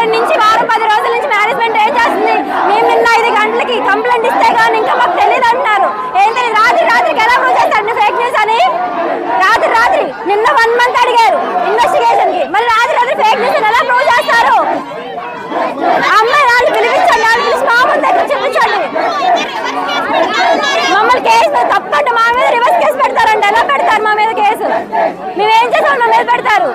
వారం నుంచి వారం 10 రోజుల నుంచి మేనేజ్మెంట్ ఏం చేస్తుంది? మేము నిన్న 5 గంటలకి కంప్లైంట్ ఇస్తే కానీ ఇంకా మాకు తెలియదు అంటున్నారు. ఏంటని రాత్రికి ఎలా ప్రూవ్ చేస్తారండి ఫేక్ న్యూస్ అని? రాత్రి నిన్న 1 మంత్ అడిగారు ఇన్వెస్టిగేషన్ కి, మరి రాత్రి ఫేక్ న్యూస్ ఎలా ప్రూవ్ చేస్తారు? అమ్మాయి వాళ్ళు పిలిపించండి, వాళ్ళు పిలిచి మా ముందు దగ్గర చూపించండి. మమ్మల్ని కేసు తప్పంటే మా మీద రివర్స్ కేసు పెడతారండి. ఎలా పెడతారు మా మీద కేసు? మేమేం చేసాం మా మీద పెడతారు?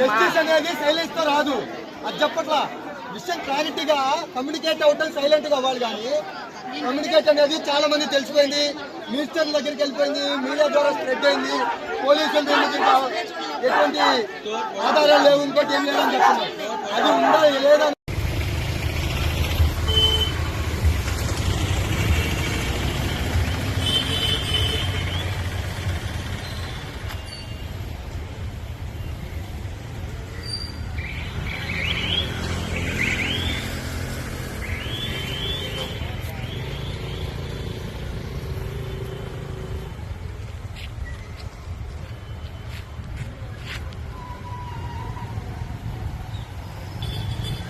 జస్టిస్ అనేది సైలెన్స్ తో రాదు. అది చెప్పట్లా విషయం క్లారిటీగా కమ్యూనికేట్ అవుతాం, సైలెంట్ గా అవ్వాలి. కానీ కమ్యూనికేట్ అనేది చాలా మంది తెలిసిపోయింది, మినిస్టర్ దగ్గరికి వెళ్ళిపోయింది, మీడియా ద్వారా స్ప్రెడ్ అయింది. పోలీసులు ఎటువంటి ఆధారాలు లేవు, ఇంకోటి ఏం లేదని చెప్తున్నారు. అది ఉందా లేదా?